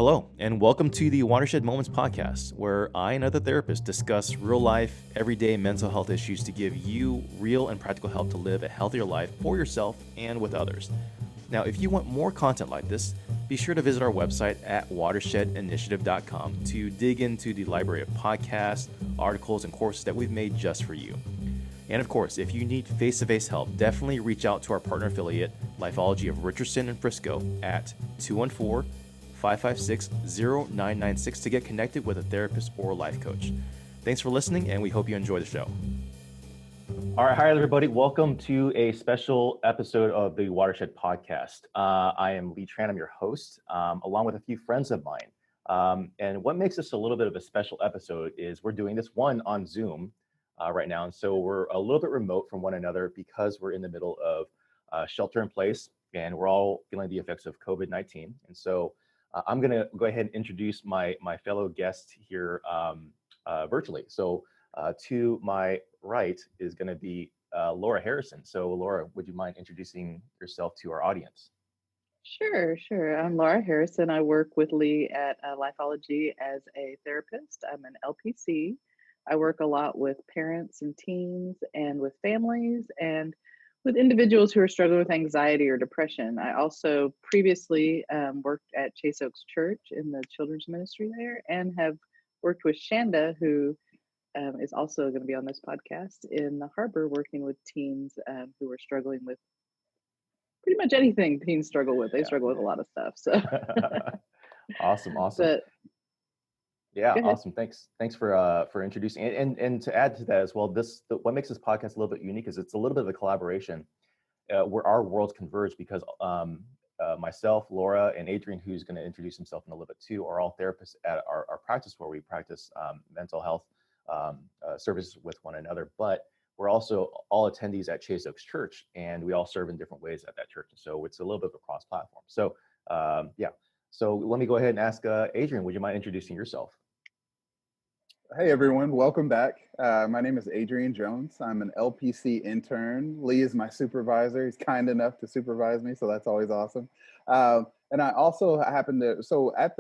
Hello, and welcome to the Watershed Moments podcast, where I and other therapists discuss real life, everyday mental health issues to give you real and practical help to live a healthier life for yourself and with others. Now, if you want more content like this, be sure to visit our website at watershedinitiative.com to dig into the library of podcasts, articles, and courses that we've made just for you. And of course, if you need face-to-face help, definitely reach out to our partner affiliate, Lifeology of Richardson and Frisco at 214-556-0996 to get connected with a therapist or life coach. Thanks for listening, and we hope you enjoy the show. All right, hi everybody. Welcome to a special episode of the Watershed podcast. I am Lee Tran, I'm your host, along with a few friends of mine. And what makes this a little bit of a special episode is we're doing this one on Zoom right now. And so we're a little bit remote from one another because we're in the middle of shelter in place and we're all feeling the effects of COVID-19. And so I'm going to go ahead and introduce my fellow guests here virtually. So to my right is going to be Laura Harrison. So Laura, would you mind introducing yourself to our audience? Sure. I'm Laura Harrison. I work with Lee at Lifeology as a therapist. I'm an LPC. I work a lot with parents and teens and with families and with individuals who are struggling with anxiety or depression. I also previously worked at Chase Oaks Church in the children's ministry there and have worked with Shanda, who is also going to be on this podcast, in the harbor working with teens who are struggling with pretty much anything teens struggle with. They struggle with a lot of stuff. So Awesome. but Yeah, go ahead. awesome. Thanks for introducing and to add to that as well. What makes this podcast a little bit unique is it's a little bit of a collaboration where our worlds converge because myself, Laura, and Adrian, who's going to introduce himself in a little bit too, are all therapists at our practice where we practice mental health services with one another. But we're also all attendees at Chase Oaks Church, and we all serve in different ways at that church. And so it's a little bit of a cross-platform. So yeah. So let me go ahead and ask Adrian, would you mind introducing yourself? Hey everyone, welcome back. My name is Adrian Jones. I'm an LPC intern. Lee is my supervisor. He's kind enough to supervise me, so that's always awesome. And I also happen to, so at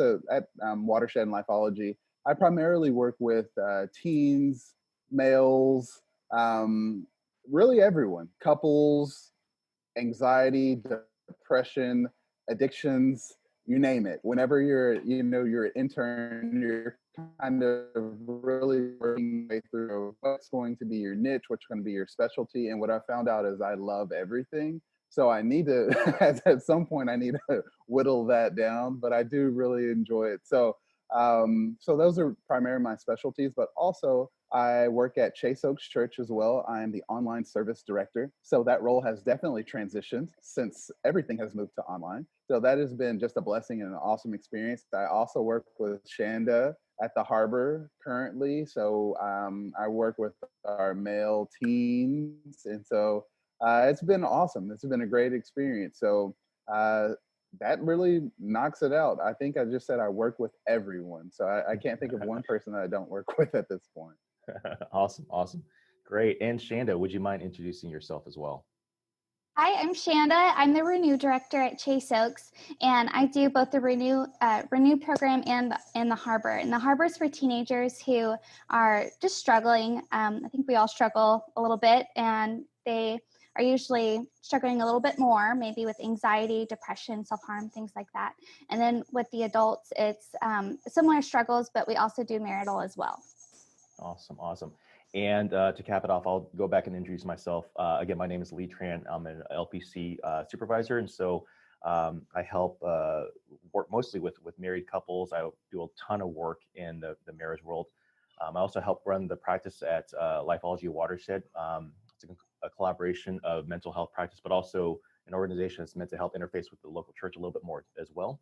Watershed and Lifeology, I primarily work with teens, males, really everyone, couples, anxiety, depression, addictions, you name it. Whenever you're an intern, you're kind of really working your way through what's going to be your niche, what's going to be your specialty. And what I found out is I love everything. So I need to, at some point, I need to whittle that down, but I do really enjoy it. So those are primarily my specialties, but also I work at Chase Oaks Church as well. I am the online service director. So that role has definitely transitioned since everything has moved to online. So that has been just a blessing and an awesome experience. I also work with Shanda at the harbor currently. So I work with our male teens. And so it's been awesome. It's been a great experience. So that really knocks it out. I think I just said I work with everyone. So I can't think of one person that I don't work with at this point. Awesome. Great. And Shanda, would you mind introducing yourself as well? Hi, I'm Shanda. I'm the Renew Director at Chase Oaks, and I do both the Renew program and in the Harbor. And the Harbor is for teenagers who are just struggling. I think we all struggle a little bit, and they are usually struggling a little bit more, maybe with anxiety, depression, self-harm, things like that. And then with the adults, it's similar struggles, but we also do marital as well. Awesome. And to cap it off, I'll go back and introduce myself. Again, my name is Lee Tran. I'm an LPC supervisor. And so I help work mostly with married couples. I do a ton of work in the marriage world. I also help run the practice at Lifeology Watershed. It's a collaboration of mental health practice, but also an organization that's meant to help interface with the local church a little bit more as well.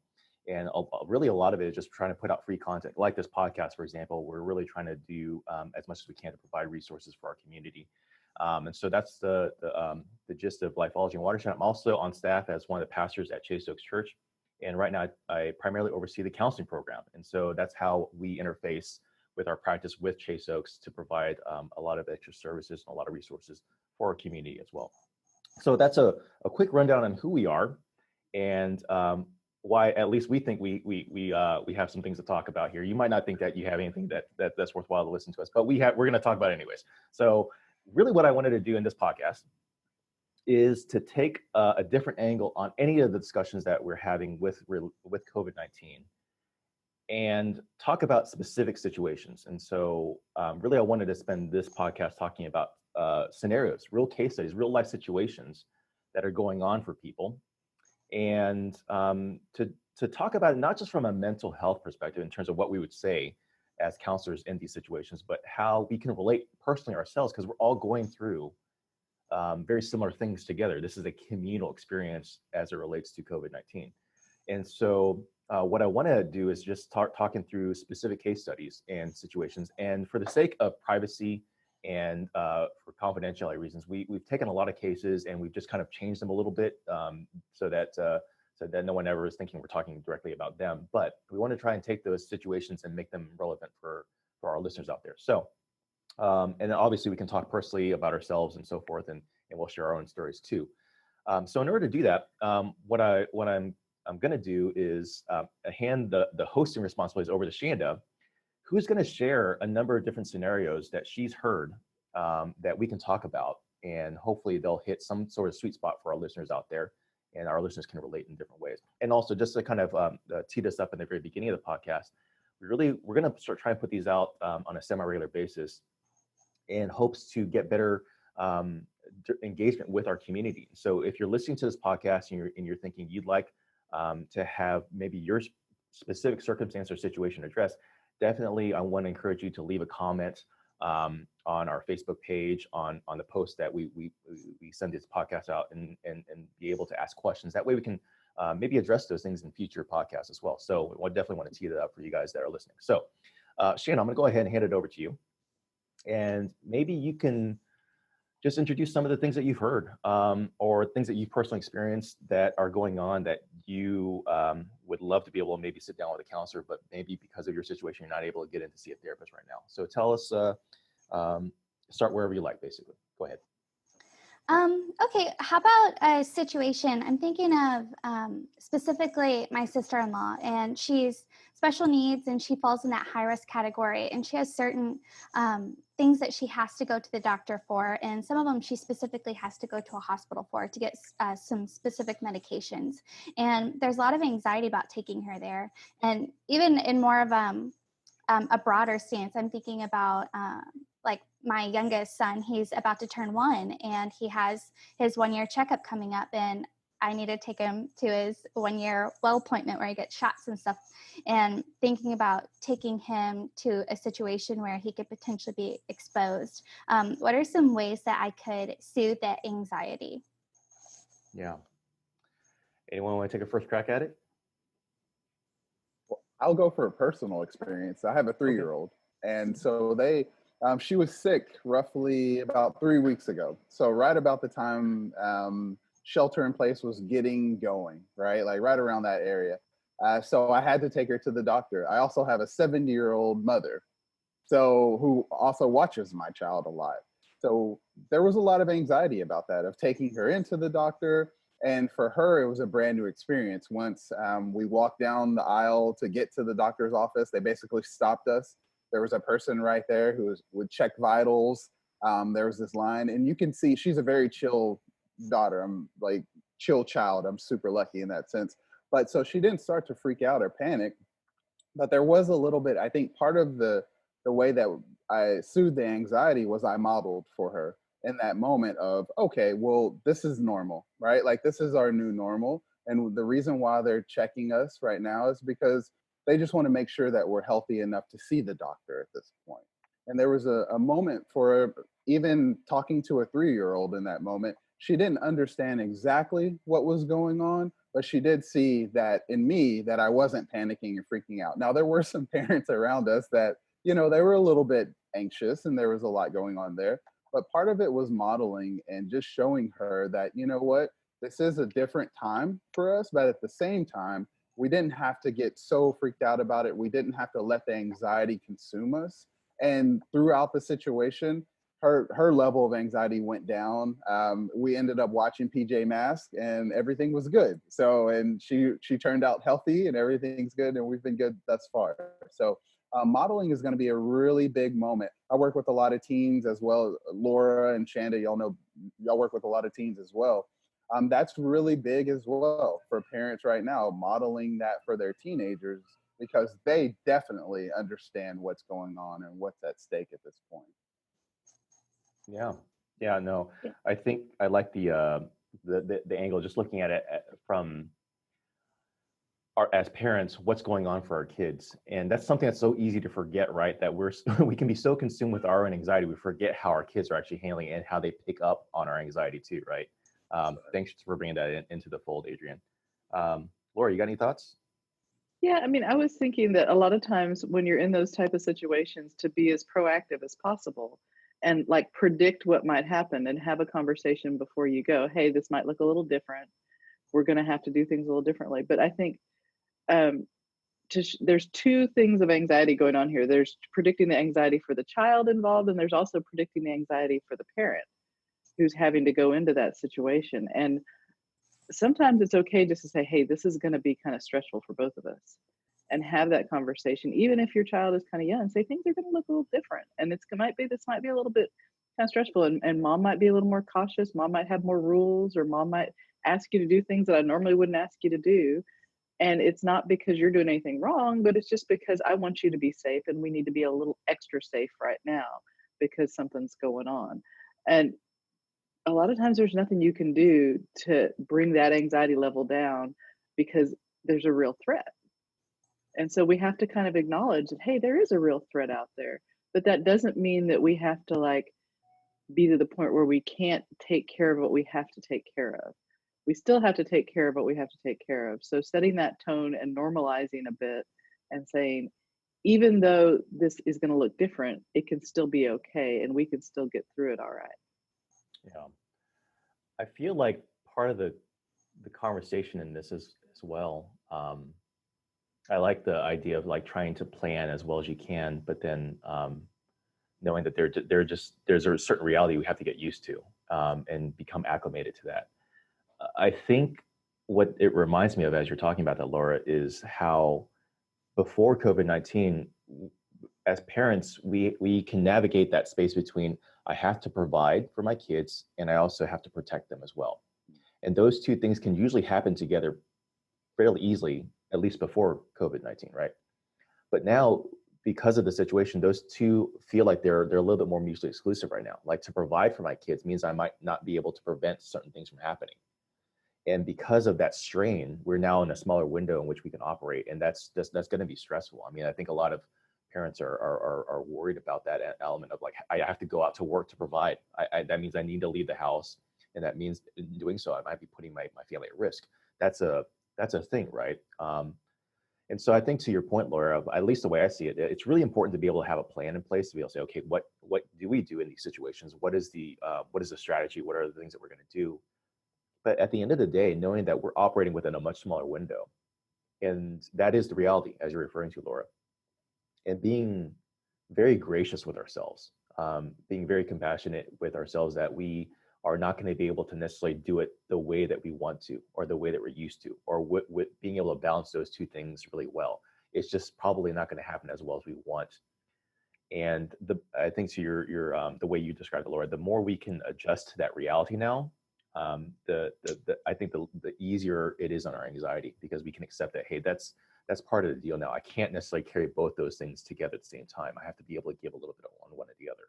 And really a lot of it is just trying to put out free content like this podcast, for example. We're really trying to do as much as we can to provide resources for our community. And so that's the gist of Lifeology and Watershed. I'm also on staff as one of the pastors at Chase Oaks Church. And right now I primarily oversee the counseling program. And so that's how we interface with our practice with Chase Oaks to provide a lot of extra services and a lot of resources for our community as well. So that's a quick rundown on who we are. And why at least we think we have some things to talk about here. You might not think that you have anything that's worthwhile to listen to us, but we're going to talk about it anyways. So really what I wanted to do in this podcast is to take a different angle on any of the discussions that we're having with COVID-19 and talk about specific situations. And so really I wanted to spend this podcast talking about scenarios, real case studies, real life situations that are going on for people, and to talk about it not just from a mental health perspective in terms of what we would say as counselors in these situations, but how we can relate personally ourselves, because we're all going through very similar things together. This is a communal experience as it relates to COVID-19. And so what I want to do is just start talking through specific case studies and situations. And for the sake of privacy and for confidentiality reasons, we've taken a lot of cases and we've just kind of changed them a little bit so that no one ever is thinking we're talking directly about them. But we want to try and take those situations and make them relevant for our listeners out there. So, and then obviously we can talk personally about ourselves and so forth, and we'll share our own stories too. So in order to do that, what I'm going to do is hand the hosting responsibilities over to Shanda, who's going to share a number of different scenarios that she's heard that we can talk about, and hopefully they'll hit some sort of sweet spot for our listeners out there, and our listeners can relate in different ways. And also, just to kind of tee this up in the very beginning of the podcast, we're going to start trying to put these out on a semi-regular basis in hopes to get better engagement with our community. So if you're listening to this podcast and you're thinking you'd like to have maybe your specific circumstance or situation addressed, definitely I want to encourage you to leave a comment on our Facebook page, on the post that we send this podcast out, and be able to ask questions. That way we can maybe address those things in future podcasts as well. So I definitely want to tee that up for you guys that are listening. So Shannon, I'm going to go ahead and hand it over to you. And maybe you can just introduce some of the things that you've heard or things that you've personally experienced that are going on that you would love to be able to maybe sit down with a counselor, but maybe because of your situation, you're not able to get in to see a therapist right now. So tell us, start wherever you like, basically. Go ahead. Okay, how about a situation? I'm thinking of specifically my sister-in-law, and she's special needs and she falls in that high risk category, and she has certain things that she has to go to the doctor for, and some of them she specifically has to go to a hospital for to get some specific medications. And there's a lot of anxiety about taking her there. And even in more of a broader stance, I'm thinking about like my youngest son. He's about to turn 1, and he has his 1-year checkup coming up, and I need to take him to his 1-year well appointment where he gets shots and stuff, and thinking about taking him to a situation where he could potentially be exposed. What are some ways that I could soothe that anxiety? Yeah. Anyone want to take a first crack at it? Well, I'll go for a personal experience. I have a 3-year-old, and so she was sick roughly about 3 weeks ago. So right about the time shelter in place was getting going, right? Like right around that area. So I had to take her to the doctor. I also have a 70-year-old mother, so who also watches my child a lot. So there was a lot of anxiety about that, of taking her into the doctor. And for her, it was a brand new experience. Once we walked down the aisle to get to the doctor's office, they basically stopped us. There was a person right there who would check vitals. There was this line, and you can see she's a very chill daughter. I'm like chill child. I'm super lucky in that sense. But so she didn't start to freak out or panic, but there was a little bit. I think part of the way that I soothed the anxiety was I modeled for her in that moment of, okay, well, this is normal, right? Like this is our new normal. And the reason why they're checking us right now is because they just want to make sure that we're healthy enough to see the doctor at this point. And there was a moment for even talking to a 3-year-old in that moment. She didn't understand exactly what was going on, but she did see that in me that I wasn't panicking and freaking out. Now, there were some parents around us that, they were a little bit anxious and there was a lot going on there. But part of it was modeling and just showing her that, you know what, this is a different time for us, but at the same time, we didn't have to get so freaked out about it. We didn't have to let the anxiety consume us. And throughout the situation, her level of anxiety went down. We ended up watching PJ Masks, and everything was good. So, and she turned out healthy, and everything's good, and we've been good thus far. So, modeling is going to be a really big moment. I work with a lot of teens as well. Laura and Shanda, y'all know, y'all work with a lot of teens as well. That's really big as well for parents right now, modeling that for their teenagers, because they definitely understand what's going on and what's at stake at this point. Yeah. Yeah, no. Yeah. I think I like the angle, just looking at it from as parents, what's going on for our kids. And that's something that's so easy to forget, right? That we can be so consumed with our own anxiety, we forget how our kids are actually handling it and how they pick up on our anxiety too, right? Thanks for bringing that into the fold, Adrian. Laura, you got any thoughts? Yeah, I mean, I was thinking that a lot of times when you're in those type of situations, to be as proactive as possible and like predict what might happen and have a conversation before you go, hey, this might look a little different. We're going to have to do things a little differently. But I think um, there's two things of anxiety going on here. There's predicting the anxiety for the child involved, and there's also predicting the anxiety for the parent who's having to go into that situation. And sometimes it's okay just to say, hey, this is going to be kind of stressful for both of us, and have that conversation. Even if your child is kind of young, say things are going to look a little different. And this might be a little bit kind of stressful. And mom might be a little more cautious. Mom might have more rules, or mom might ask you to do things that I normally wouldn't ask you to do. And it's not because you're doing anything wrong, but it's just because I want you to be safe, and we need to be a little extra safe right now because something's going on. And a lot of times there's nothing you can do to bring that anxiety level down because there's a real threat. And so we have to kind of acknowledge that, hey, there is a real threat out there. But that doesn't mean that we have to like be to the point where we can't take care of what we have to take care of. We still have to take care of what we have to take care of. So setting that tone and normalizing a bit and saying, even though this is going to look different, it can still be okay, and we can still get through it all right. Yeah. I feel like part of the conversation in this is as well. I like the idea of like trying to plan as well as you can, but then knowing that there's a certain reality we have to get used to, and become acclimated to that. I think what it reminds me of as you're talking about that, Laura, is how before COVID-19, as parents, we can navigate that space between I have to provide for my kids and I also have to protect them as well. And those two things can usually happen together fairly easily, at least before COVID-19, right? But now, because of the situation, those two feel like they're a little bit more mutually exclusive right now. Like, to provide for my kids means I might not be able to prevent certain things from happening. And because of that strain, we're now in a smaller window in which we can operate, and that's going to be stressful. I mean, I think a lot of parents are worried about that element of like, I have to go out to work to provide. That means I need to leave the house, and that means in doing so, I might be putting my family at risk. That's a thing, right? And so I think, to your point, Laura, at least the way I see it, it's really important to be able to have a plan in place to be able to say, okay, what do we do in these situations? What is the strategy? What are the things that we're going to do? But at the end of the day, knowing that we're operating within a much smaller window, and that is the reality, as you're referring to, Laura, and being very gracious with ourselves, being very compassionate with ourselves, that we are not going to be able to necessarily do it the way that we want to, or the way that we're used to, or with being able to balance those two things really well. It's just probably not going to happen as well as we want. And I think, to your the way you described it, Laura, the more we can adjust to that reality now, I think the easier it is on our anxiety, because we can accept that, hey, that's part of the deal now. I can't necessarily carry both those things together at the same time. I have to be able to give a little bit on one or the other.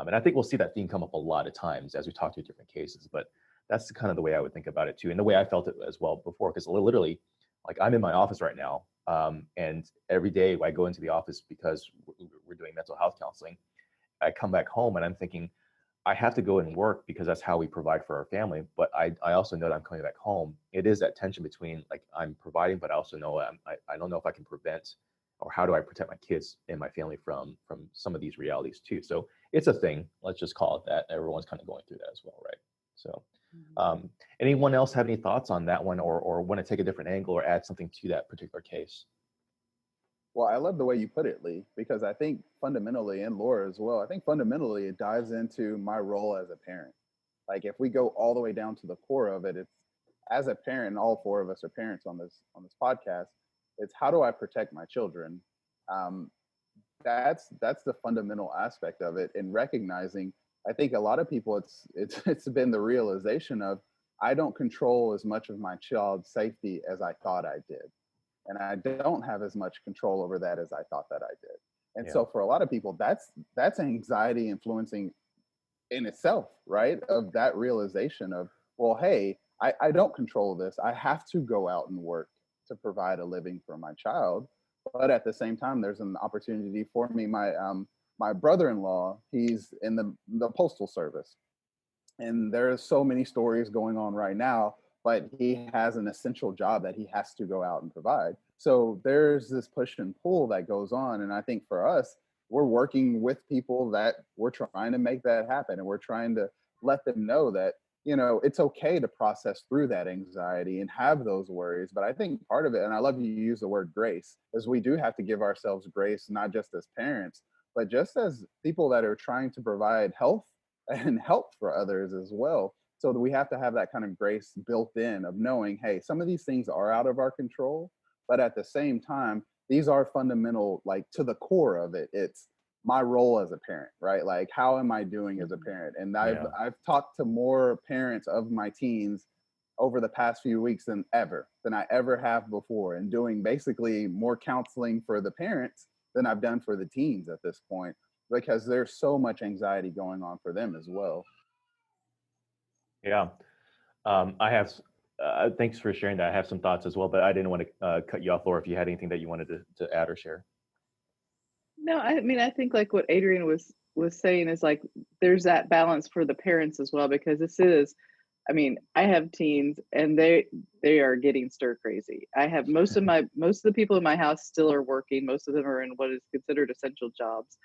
And I think we'll see that theme come up a lot of times as we talk through different cases. But that's kind of the way I would think about it too, and the way I felt it as well before. Because literally, like, I'm in my office right now, and every day I go into the office because we're doing mental health counseling. I come back home and I'm thinking, I have to go and work because that's how we provide for our family. But I also know that I'm coming back home. It is that tension between, like, I'm providing, but I also know I don't know if I can prevent, or how do I protect my kids and my family from some of these realities too. So it's a thing. Let's just call it that. Everyone's kind of going through that as well, right? So anyone else have any thoughts on that one, or want to take a different angle or add something to that particular case? Well, I love the way you put it, Lee, because I think fundamentally, and Laura as well, I think fundamentally it dives into my role as a parent. Like if we go all the way down to the core of it, it's as a parent, and all four of us are parents on this podcast, it's how do I protect my children? Um, that's the fundamental aspect of it, and recognizing, I think a lot of people, it's been the realization of I don't control as much of my child's safety as I thought I did, and I don't have as much control over that as I thought that I did. And Yeah. so for a lot of people, that's anxiety influencing in itself, right? Of that realization of, well, hey, I don't control this. I have to go out and work to provide a living for my child. But at the same time, there's an opportunity for me. My brother-in-law, he's in the postal service, and there's so many stories going on right now, but he has an essential job that he has to go out and provide. So there's this push and pull that goes on, and I think for us, we're working with people that we're trying to make that happen, and we're trying to let them know that, it's okay to process through that anxiety and have those worries. But I think part of it, and I love you use the word grace, is we do have to give ourselves grace, not just as parents, but just as people that are trying to provide health and help for others as well. So that we have to have that kind of grace built in of knowing, hey, some of these things are out of our control, but at the same time, these are fundamental, like to the core of it. It's my role as a parent, right? Like, how am I doing as a parent? And I've Yeah. I've talked to more parents of my teens over the past few weeks than I ever have before, and doing basically more counseling for the parents than I've done for the teens at this point, because there's so much anxiety going on for them as well. Yeah. I have, thanks for sharing that. I have some thoughts as well, but I didn't want to cut you off, Laura, if you had anything that you wanted to add or share. No, I mean, I think like what Adrian was saying is like there's that balance for the parents as well, because this is, I mean, I have teens and they are getting stir crazy. I have most of the people in my house still are working. Most of them are in what is considered essential jobs.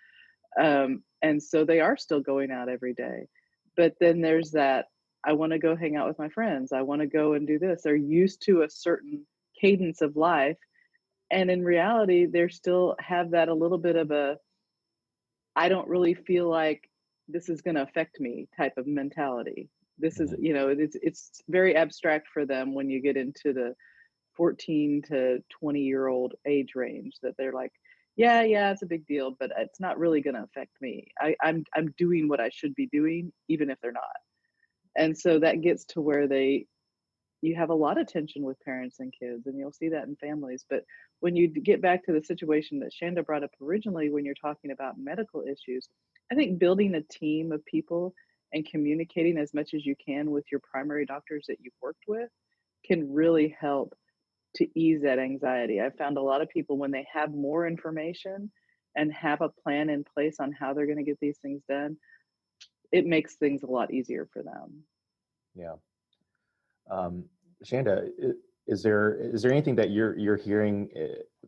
And so they are still going out every day. But then there's that, I want to go hang out with my friends. I want to go and do this. They're used to a certain cadence of life. And in reality, they still have that a little bit of a, I don't really feel like this is going to affect me type of mentality. This is, Mhm. it's very abstract for them when you get into the 14 to 20-year-old age range, that they're like, yeah, it's a big deal, but it's not really going to affect me. I'm doing what I should be doing, even if they're not. And so that gets to where you have a lot of tension with parents and kids, and you'll see that in families. But when you get back to the situation that Shanda brought up originally, when you're talking about medical issues, I think building a team of people and communicating as much as you can with your primary doctors that you've worked with can really help to ease that anxiety. I've found a lot of people, when they have more information and have a plan in place on how they're going to get these things done, it makes things a lot easier for them. Yeah. Um, Shanda, is there anything that you're hearing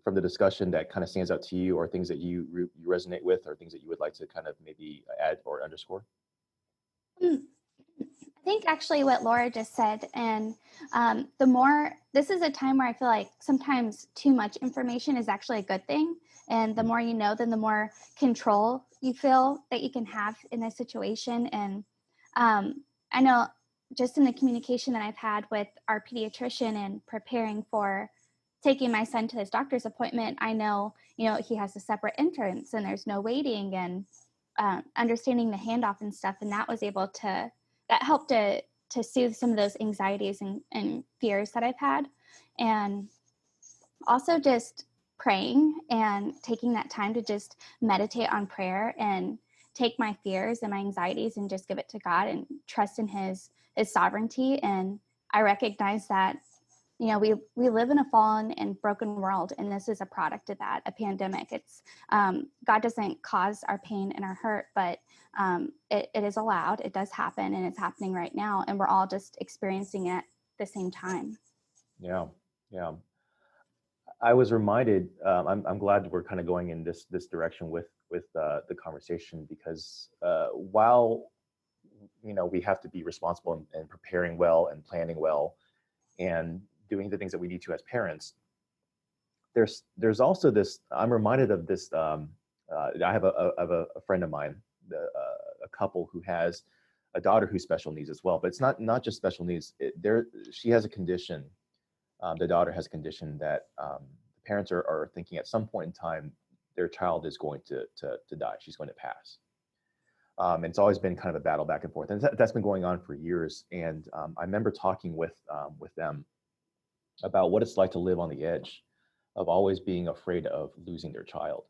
from the discussion that kind of stands out to you, or things that you resonate with, or things that you would like to kind of maybe add or underscore? Mm, I think actually what Laura just said, and this is a time where I feel like sometimes too much information is actually a good thing. And the more you know, then the more control you feel that you can have in a situation. And I know just in the communication that I've had with our pediatrician and preparing for taking my son to his doctor's appointment, I know, he has a separate entrance and there's no waiting, and understanding the handoff and stuff. And that helped to soothe some of those anxieties and fears that I've had. And also just praying and taking that time to just meditate on prayer and take my fears and my anxieties and just give it to God and trust in his sovereignty. And I recognize that, we live in a fallen and broken world, and this is a product of that, a pandemic. It's God doesn't cause our pain and our hurt, but it is allowed. It does happen, and it's happening right now, and we're all just experiencing it at the same time. Yeah. Yeah. I was reminded. I'm glad we're kind of going in this direction with the conversation, because while we have to be responsible and preparing well and planning well and doing the things that we need to as parents, there's also this. I'm reminded of this. I have a friend of mine, a couple who has a daughter who's special needs as well. But it's not just special needs. She has a condition. The daughter has a condition that the parents are thinking at some point in time their child is going to die. She's going to pass. And it's always been kind of a battle back and forth, and that's been going on for years. And I remember talking with them about what it's like to live on the edge of always being afraid of losing their child.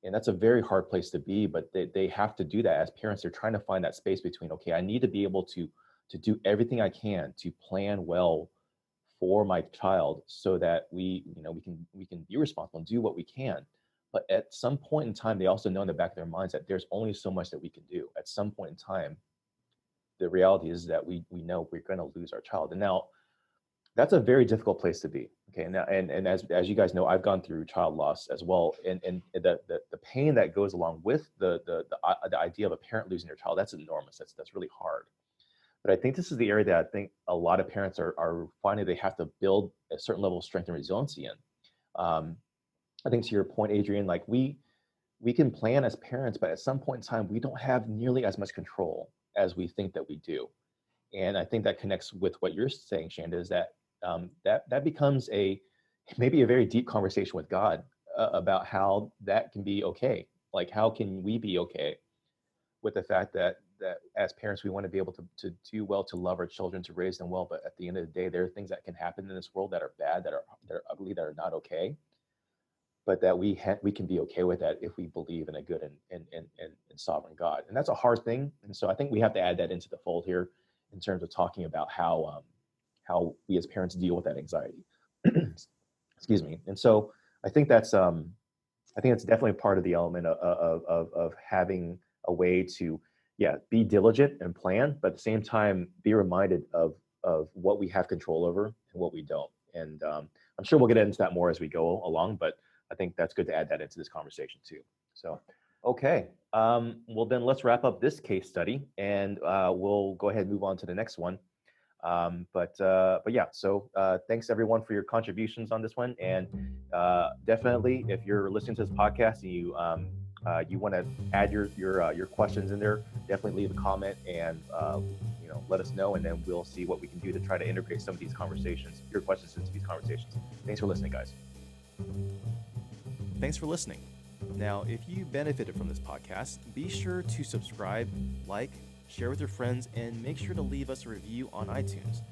And that's a very hard place to be, but they have to do that as parents. They're trying to find that space between, okay, I need to be able to do everything I can to plan well for my child so that we can be responsible and do what we can. But at some point in time, they also know in the back of their minds that there's only so much that we can do. At some point in time, the reality is that we know we're going to lose our child. And now that's a very difficult place to be. Okay. And as you guys know, I've gone through child loss as well. And the pain that goes along with the idea of a parent losing their child, that's enormous. That's really hard. But I think this is the area that I think a lot of parents are finding they have to build a certain level of strength and resiliency in. I think to your point, Adrian, like we can plan as parents, but at some point in time, we don't have nearly as much control as we think that we do. And I think that connects with what you're saying, Shanda, is that that becomes maybe a very deep conversation with God about how that can be okay. Like, how can we be okay with the fact that as parents, we want to be able to do well, to love our children, to raise them well. But at the end of the day, there are things that can happen in this world that are bad, that are ugly, that are not okay. But that we can be okay with that if we believe in a good and sovereign God. And that's a hard thing. And so I think we have to add that into the fold here in terms of talking about how we as parents deal with that anxiety. Excuse me. And so I think that's definitely part of the element of having a way to, be diligent and plan, but at the same time, be reminded of what we have control over and what we don't. And I'm sure we'll get into that more as we go along, but I think that's good to add that into this conversation too. So, okay. Well, then let's wrap up this case study and we'll go ahead and move on to the next one. But yeah, so thanks everyone for your contributions on this one. And definitely, if you're listening to this podcast and you want to add your questions in there, definitely leave a comment and let us know, and then we'll see what we can do to try to integrate some of these conversations, your questions, into these conversations. Thanks for listening, guys. Thanks for listening. Now, if you benefited from this podcast, be sure to subscribe, like, share with your friends, and make sure to leave us a review on iTunes.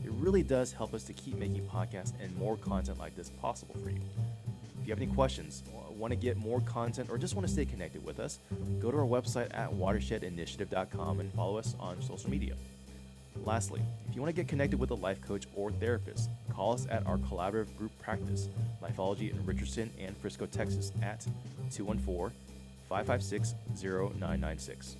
It really does help us to keep making podcasts and more content like this possible for you. If you have any questions, want to get more content, or just want to stay connected with us, go to our website at watershedinitiative.com and follow us on social media. Lastly, if you want to get connected with a life coach or therapist, call us at our collaborative group practice, Lifeology in Richardson and Frisco, Texas at 214-556-0996.